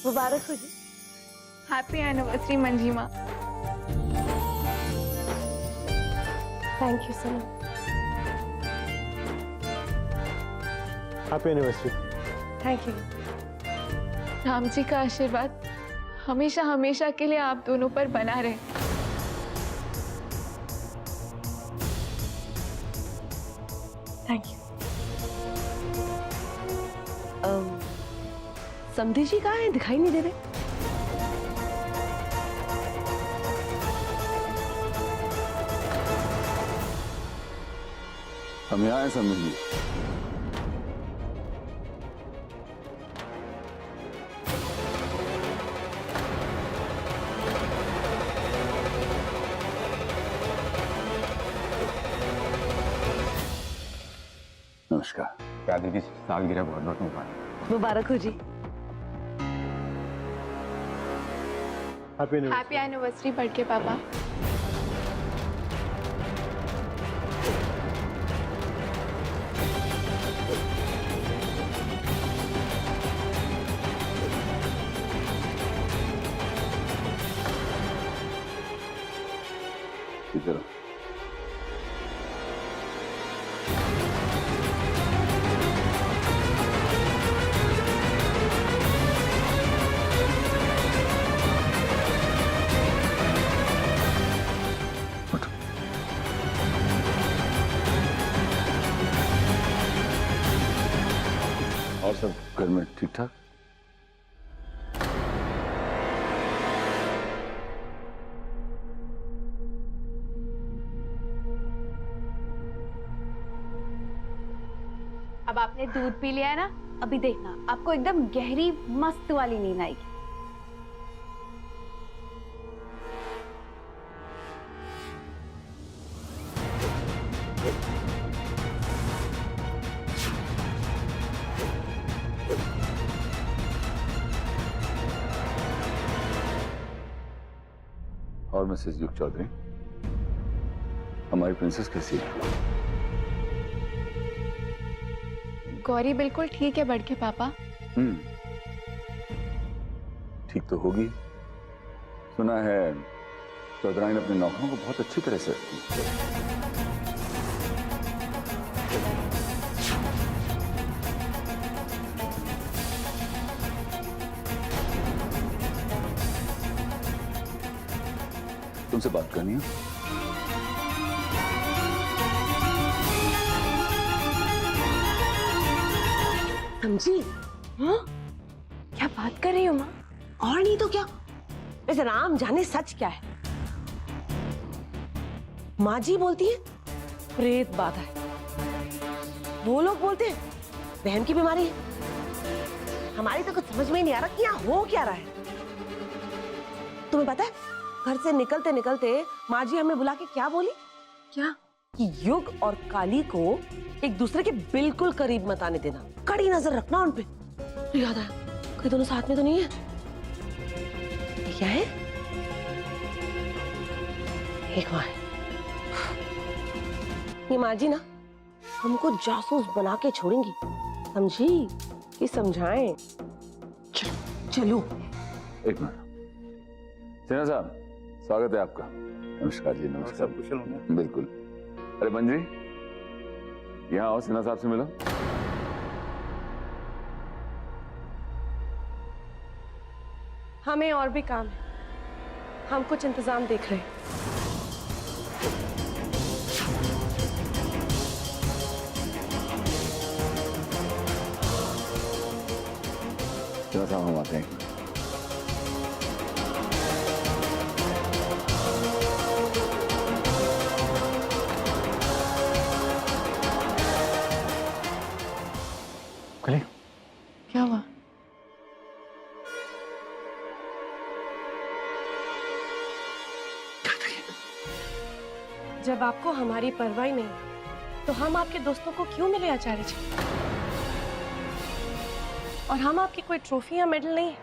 मुबारक हो जी। Happy anniversary Manjima. Thank you so much. Happy anniversary. Thank you. Ram ji का आशीर्वाद हमेशा हमेशा के लिए आप दोनों पर बना रहे। Thank you. समधी जी कहाँ हैं? दिखाई नहीं दे रहे। हम यहाँ हैं समझ ली। नमस्कार। क्या दीदी सालगिरह बहुत बहुत मुबारक। मुबारक हो जी। Happy anniversary. हैप्पी एनिवर्सरी बड़के पापा। इधर और सब घर में ठीक ठाक? अब आपने दूध पी लिया है ना, अभी देखना आपको एकदम गहरी मस्त वाली नींद आएगी। और मिसेस युग चौधरी, हमारी प्रिंसेस कैसी है? गौरी बिल्कुल ठीक है बड़के पापा। ठीक तो होगी। सुना है चौधराइन अपने नौकरों को बहुत अच्छी तरह से रखती है। तुमसे बात करनी है। समझी? हाँ? क्या बात कर रही हो माँ? और नहीं तो क्या? वैसे राम जाने सच क्या है। माँ जी बोलती है प्रेत बाधा है, वो लोग बोलते हैं बहन की बीमारी है। हमारी तो कुछ समझ में ही नहीं आ रहा कि यहाँ हो क्या रहा है। तुम्हें पता है घर से निकलते निकलते माँ जी हमें बुला के क्या बोली? क्या? कि युग और काली को एक दूसरे के बिल्कुल करीब मत आने देना, कड़ी नजर रखना उन पे। तो याद आया कि दोनों साथ में तो नहीं है। ये क्या है? एक बार ये माँ जी ना हमको जासूस बना के छोड़ेंगी, समझी? कि समझाएं। चलो। एक मिनट। सिन्हा साहब, स्वागत है आपका। नमस्कार जी। नमस्कार। सब कुशल होंगे? बिल्कुल। अरे मंजी, यहाँ आओ, सिन्हा साहब से मिलो। हमें और भी काम है, हम कुछ इंतजाम देख रहे हैं। सिन्हा साहब हम आते हैं। कले क्या हुआ? जब आपको हमारी परवाह ही नहीं तो हम आपके दोस्तों को क्यों मिले आचार्य जी? और हम आपकी कोई ट्रॉफी या मेडल नहीं है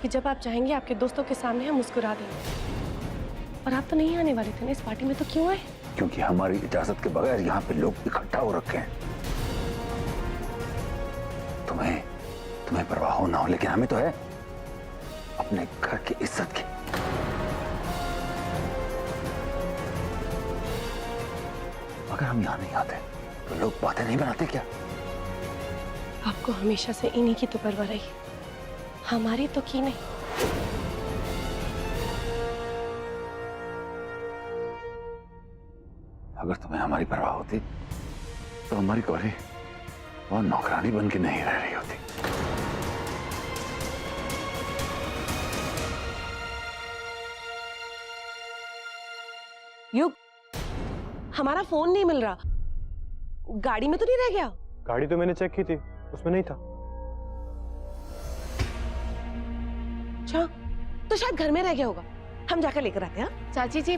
कि जब आप चाहेंगे आपके दोस्तों के सामने हम मुस्कुरा देंगे। और आप तो नहीं आने वाले थे ना इस पार्टी में, तो क्यों आए? क्योंकि हमारी इजाजत के बगैर यहाँ पे लोग इकट्ठा हो रखे हैं। तुम्हें परवाह हो ना हो, लेकिन हमें तो है। अपने घर की इज्जत की। अगर हम यहां नहीं आते तो लोग बातें नहीं बनाते क्या? आपको हमेशा से इन्हीं की तो परवाह रही, हमारी तो की नहीं। अगर तुम्हें हमारी परवाह होती तो हमारी गौरी और नौकरानी बन के नहीं रह रही होती। युग, हमारा फोन नहीं मिल रहा, गाड़ी में तो नहीं रह गया? गाड़ी तो मैंने चेक की थी, उसमें नहीं था। अच्छा, तो शायद घर में रह गया होगा, हम जाकर लेकर आते हैं। हाँ? चाची जी,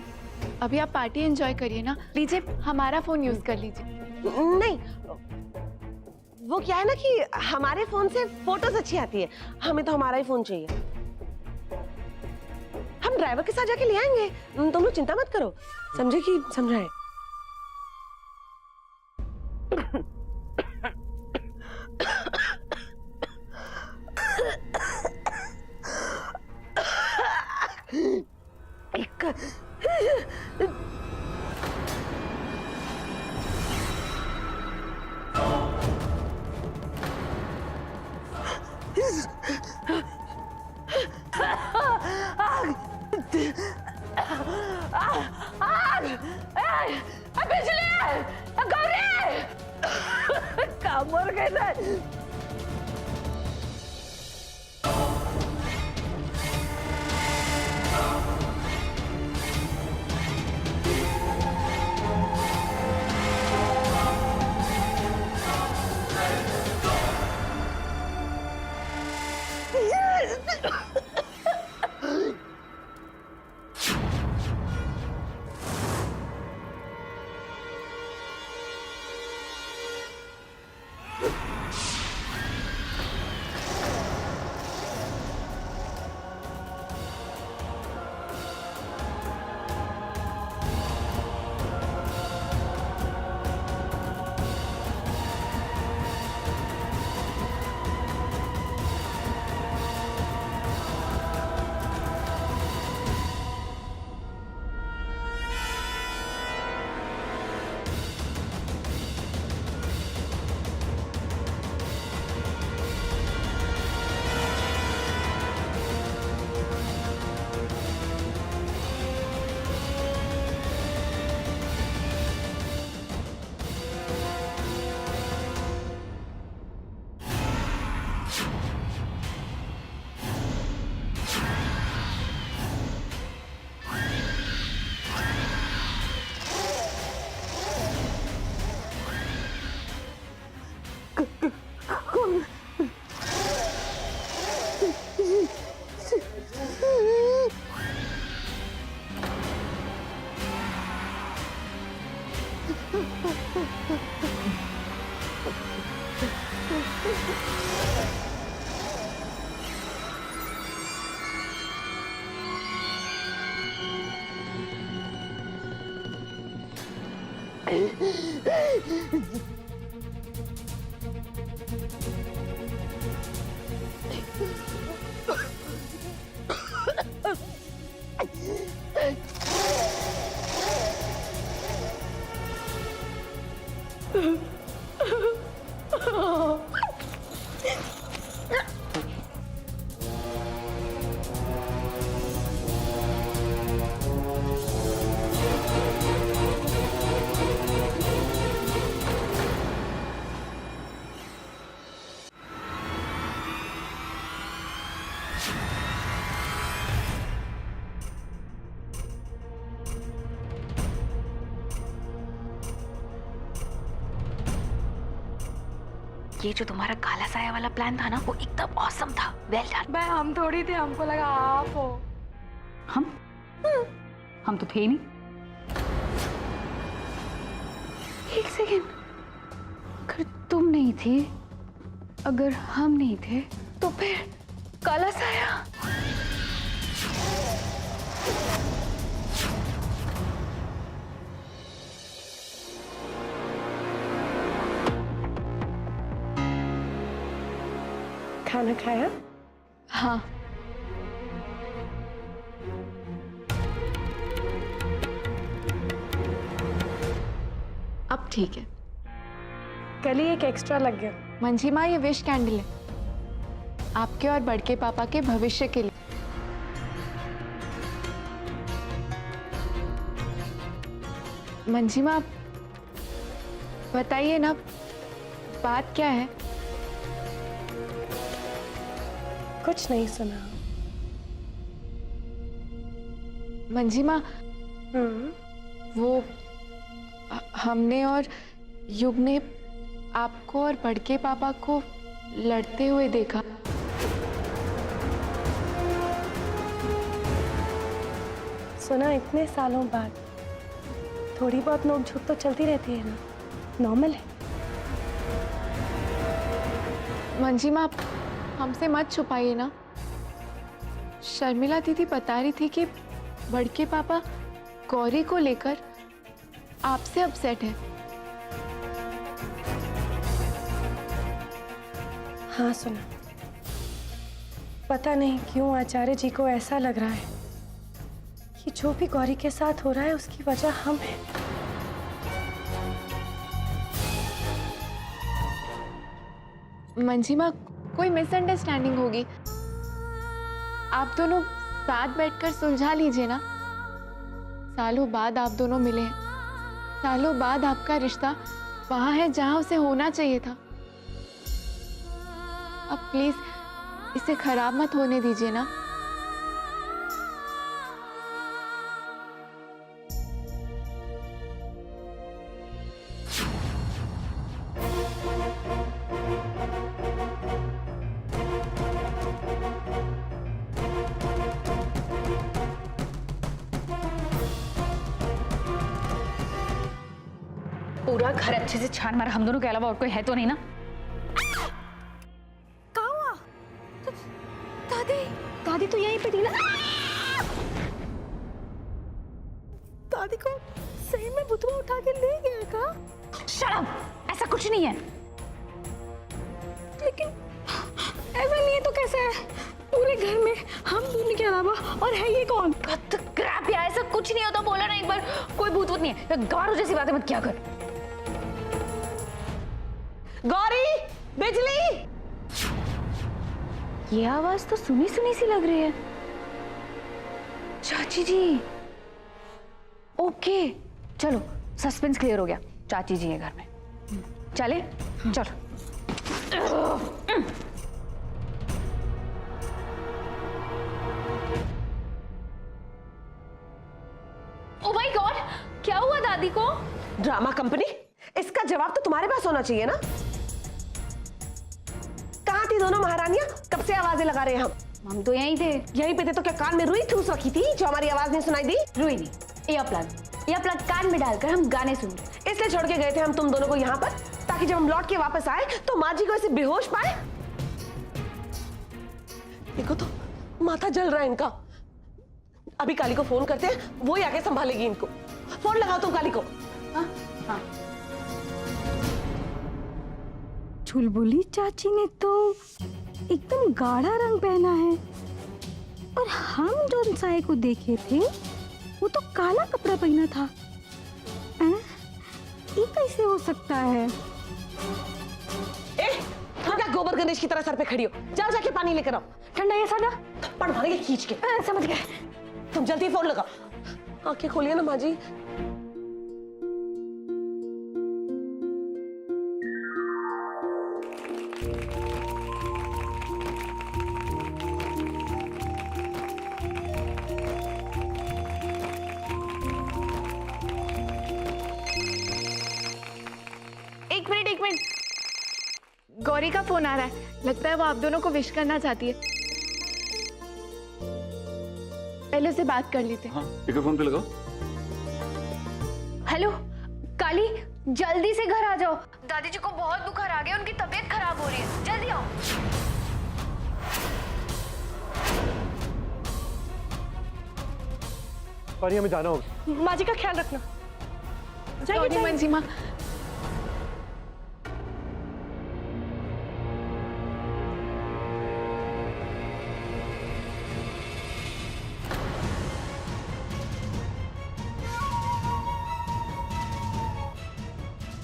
अभी आप पार्टी एंजॉय करिए ना, लीजिए हमारा फोन यूज कर लीजिए। नहीं, वो क्या है ना कि हमारे फोन से फोटोज अच्छी आती है, हमें तो हमारा ही फोन चाहिए। हम ड्राइवर के साथ जाके ले आएंगे, तुम लोग चिंता मत करो, समझे कि समझाए? मर गए थे। ये जो तुम्हारा काला साया वाला प्लान था ना, वो एकदम ऑसम था। Well done. मैं हम थोड़ी थे, हमको लगा आप हो। हम तो थे ही नहीं। एक सेकेंड, अगर तुम नहीं थे, अगर हम नहीं थे, तो फिर काला साया? खाना खाया? हाँ, अब ठीक है। कल ही एक एक्स्ट्रा लग गया। मंजी माँ, ये विश कैंडल है आपके और बड़के पापा के भविष्य के लिए। मंजी माँ, बताइए ना, बात क्या है? कुछ नहीं सुना। मंजी माँ, वो हमने और युग ने आपको और बड़के पापा को लड़ते हुए देखा। सुना, इतने सालों बाद थोड़ी बहुत नोक-झोंक तो चलती रहती है ना, नॉर्मल है। मंजी माँ, हमसे मत छुपाइए ना। शर्मिला दीदी बता रही थी कि बड़के पापा गौरी को लेकर आपसे अपसेट है। हाँ सुना, पता नहीं क्यों आचार्य जी को ऐसा लग रहा है कि जो भी गौरी के साथ हो रहा है उसकी वजह हम हैं। मंजी माँ, कोई मिसअंडरस्टैंडिंग होगी। आप दोनों साथ बैठकर सुलझा लीजिए ना। सालों बाद आप दोनों मिले हैं, सालों बाद आपका रिश्ता वहां है जहां उसे होना चाहिए था। अब प्लीज इसे खराब मत होने दीजिए ना। पूरा घर अच्छे से छान मारा, हम दोनों के अलावा और कोई है तो नहीं ना? दादी, दादी तो यहीं पे थी ना। दादी को सही में बुतवा उठा के ले गया का? Shut up! ऐसा कुछ नहीं है। लेकिन ऐसा नहीं है तो कैसे है? पूरे घर में हम दोनों के अलावा और है ये कौन? क्रैप यार, ऐसा कुछ नहीं होता। बोला ना एक बार, कोई भूत वूत नहीं है। गवारों जैसी बातें मत किया कर। गौरी, बिजली। ये आवाज तो सुनी सुनी सी लग रही है। चाची जी। ओके, चलो सस्पेंस क्लियर हो गया। चाची जी है घर में। चले, चलो। ओ माय गॉड, क्या हुआ दादी को? ड्रामा कंपनी, इसका जवाब तो तुम्हारे पास होना चाहिए ना। कहाँ थी दोनों महारानियां? कब से आवाजें लगा रहे हैं हम तो यहीं थे। यहीं पे थे तो क्या कान में रुई ठूस रखी थी जो हमारी आवाज नहीं सुनाई दी? रुई नहीं, ईयर प्लग कान में डालकर हम गाने सुन रहे। इसलिए छोड़ के गए थे हम तुम दोनों को यहाँ पर, ताकि जब हम लौट के वापस आए तो माँ जी को ऐसे बेहोश पाए। देखो तो माथा जल रहा है इनका। अभी काली को फोन करते हैं, वो ही आके संभालेगी इनको। फोन लगाओ तुम काली को। हाँ हाँ। चुलबुली चाची ने तो एकदम गाढ़ा रंग पहना है और हम जो साए को देखे थे वो तो काला कपड़ा पहना था। ये कैसे हो सकता है? तुम क्या गोबर गणेश की तरह सर पे खड़ी हो? जाओ जाके पानी लेकर आओ। ठंडा या सादा? पड़ मारेंगे खींच के। समझ गए। तुम जल्दी फोन लगाओ। आंखें खोलिए ना माँ जी। एक मिनट, गौरी का फोन आ रहा है। लगता है वो आप दोनों को विश करना चाहती है। पहले उसे बात कर लेते हैं। हाँ, एक फोन पे लगाओ। हेलो काली, जल्दी से घर आ जाओ। दादी जी को बहुत बुखार आ गया, उनकी तबीयत खराब हो रही है। जल्दी आओ। पर हमें जाना होगा। माँ जी का ख्याल रखना। गौरी, मंजी माँ,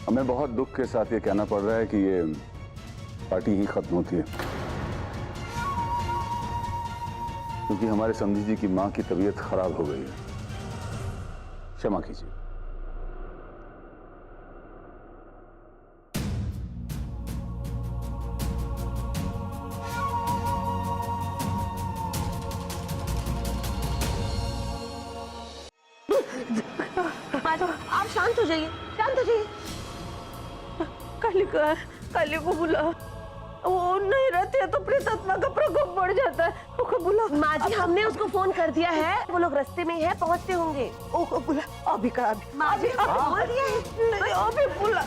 हमें बहुत दुख के साथ ये कहना पड़ रहा है कि ये पार्टी ही खत्म होती है, क्योंकि हमारे समधी जी की मां की तबीयत खराब हो गई है। क्षमा कीजिए। आप शांत हो जाइए, शांत हो जाइए। काली को बुला, वो नहीं रहते हैं तो प्रेतात्मा का प्रकोप बढ़ जाता है। ओको बुला। माँ जी, हमने उसको फोन कर दिया है, वो लोग रास्ते में है, पहुंचते होंगे। ओको बुला, अभी का अभी। माँ जी, बोल दिया है। नहीं, अभी बुला।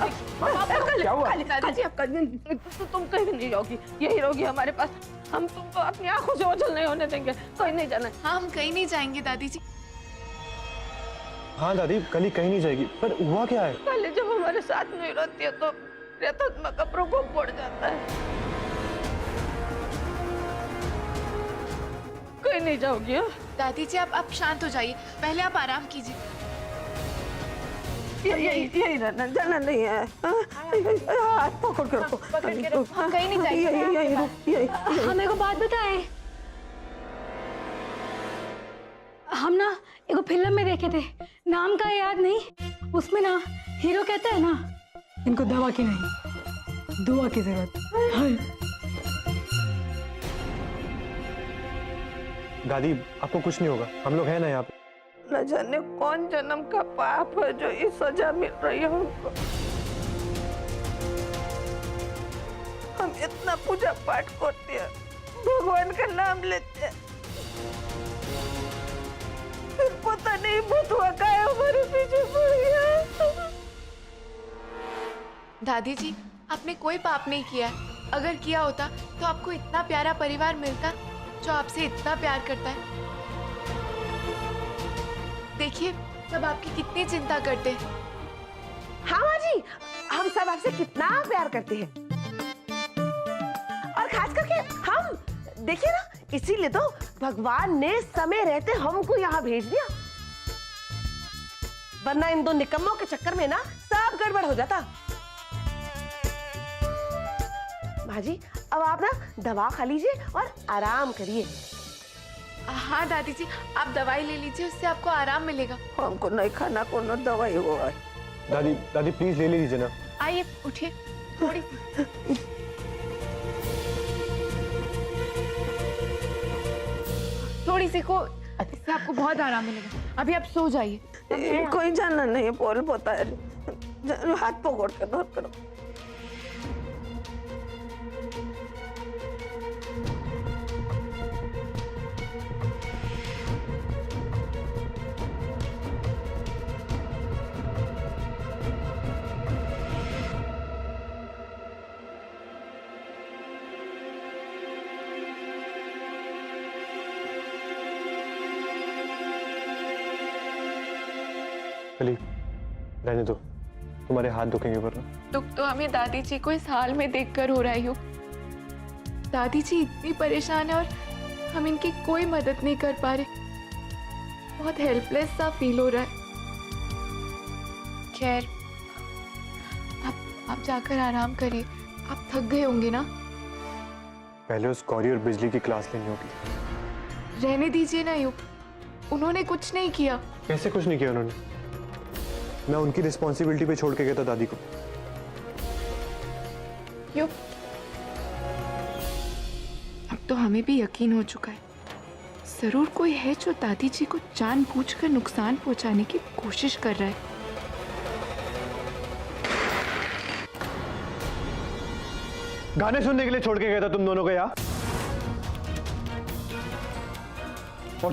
क्या हुआ? काली आपका तुम कहीं नहीं रहोगी, यही रहोगी हमारे पास। हम तुमको अपनी आंखों से ओझल नहीं होने देंगे, कहीं नहीं जाना। हाँ, हम कहीं नहीं जाएंगे दादी जी। हाँ दादी, कली कहीं नहीं जाएगी, पर हुआ क्या है? काली जब हमारे साथ नहीं रहती है तो प्रेतात्मा का प्रकोप बढ़ जाता है। कहीं नहीं जाओगी? हाँ? दादी जी आप शांत हो जाइए, पहले आप आराम कीजिए। यही रहना, जाना नहीं है। हाथ पकड़ के रखो, हम कहीं नहीं जाएंगे। यही हमें को बात बताए, हम ना एक फिल्म में देखे थे, नाम का याद नहीं, उसमें ना हीरो कहता है ना, इनको दवा की नहीं दुआ की जरूरत है। दादी, आपको कुछ नहीं होगा, हम लोग हैं ना यहाँ पे। न जाने कौन जन्म का पाप है जो ये सजा मिल रही है हमको। हम इतना पूजा पाठ करते हैं, भगवान का नाम लेते हैं, फिर पता नहीं भूतवा का है हमारे पीछे पड़ गया। दादी जी, आपने कोई पाप नहीं किया है। अगर किया होता तो आपको इतना प्यारा परिवार मिलता जो आपसे इतना प्यार करता है। देखिए, सब आपकी कितनी चिंता करते हैं। हाँ माँ जी, हम सब आपसे कितना प्यार करते हैं, और खास करके हम, देखिए ना, इसीलिए तो भगवान ने समय रहते हमको यहाँ भेज दिया, वरना इन दो निकम्मों के चक्कर में ना सब गड़बड़ हो जाता। माँ जी, अब आप ना दवा खा लीजिए और आराम करिए। हाँ दादी जी, आप दवाई ले लीजिए, उससे आपको आराम मिलेगा। हमको नहीं खाना, कोनो दवाई हुआ है। दादी दादी प्लीज ले लीजिए ना। आइए, उठिए थोड़ी। थोड़ी सी को, इससे आपको बहुत आराम मिलेगा। अभी आप सो जाइए। कोई जाना नहीं, बोल पोता है, हाथ पकड़ के धर करो। कली, रहने दो, तुम्हारे हाथ दुखेंगे वरना। दुख तो हमें दादी जी को इस हाल में देखकर हो रहा है। दादी जी इतनी परेशान है और हम इनकी कोई मदद नहीं कर पा रहे। बहुत हेल्पलेस सा फील हो रहा है। खैर, आप जाकर आराम करिए, आप थक गए होंगे ना। पहले उस गौरी और बिजली की क्लास लेनी होगी। रहने दीजिए ना युग, उन्होंने कुछ नहीं किया। कैसे कुछ नहीं किया उन्होंने? मैं उनकी रिस्पॉन्सिबिलिटी पे छोड़ के गया था दादी को। युग, अब तो हमें भी यकीन हो चुका है, जरूर कोई है जो दादी जी को जानबूझकर नुकसान पहुंचाने की कोशिश कर रहा है। गाने सुनने के लिए छोड़ के गया था तुम दोनों को यहाँ, और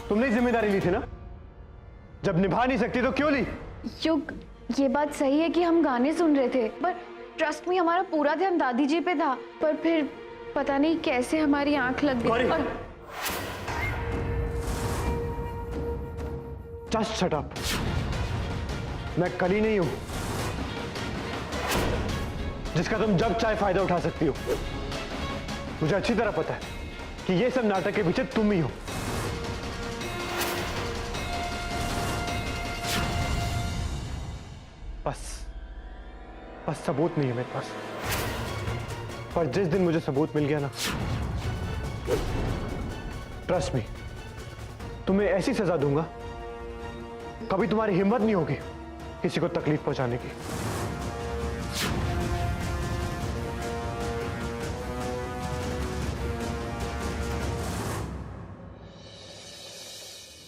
तुमने जिम्मेदारी ली थी ना, जब निभा नहीं सकती तो क्यों ली? युग, ये बात सही है कि हम गाने सुन रहे थे, पर ट्रस्ट में हमारा पूरा ध्यान दादी जी पे था। पर फिर पता नहीं कैसे हमारी आंख लग गई और जस्ट शट अप। मैं कली नहीं हूं जिसका तुम जब चाहे फायदा उठा सकती हो। मुझे अच्छी तरह पता है कि ये सब नाटक के पीछे तुम ही हो। बस सबूत नहीं है मेरे पास। पर जिस दिन मुझे सबूत मिल गया ना, ट्रस्ट मी, तुम्हें ऐसी सजा दूंगा कभी तुम्हारी हिम्मत नहीं होगी किसी को तकलीफ पहुंचाने की।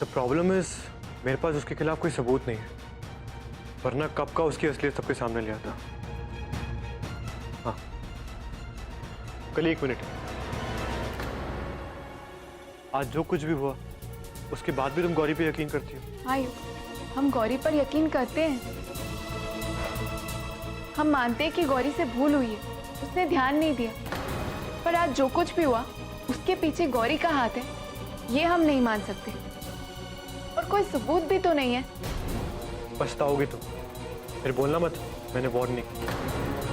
द प्रॉब्लम इज मेरे पास उसके खिलाफ कोई सबूत नहीं है, वरना कब का उसकी असलियत सबके सामने ले आता। हाँ, कल 1 मिनट, आज जो कुछ भी हुआ उसके बाद भी तुम गौरी पे यकीन करती हो? हाँ, हम गौरी पर यकीन करते हैं। हम मानते हैं कि गौरी से भूल हुई है, उसने ध्यान नहीं दिया। पर आज जो कुछ भी हुआ उसके पीछे गौरी का हाथ है, ये हम नहीं मान सकते। और कोई सबूत भी तो नहीं है। पछताओगी तुम, फिर बोलना मत, मैंने वार्न नहीं की।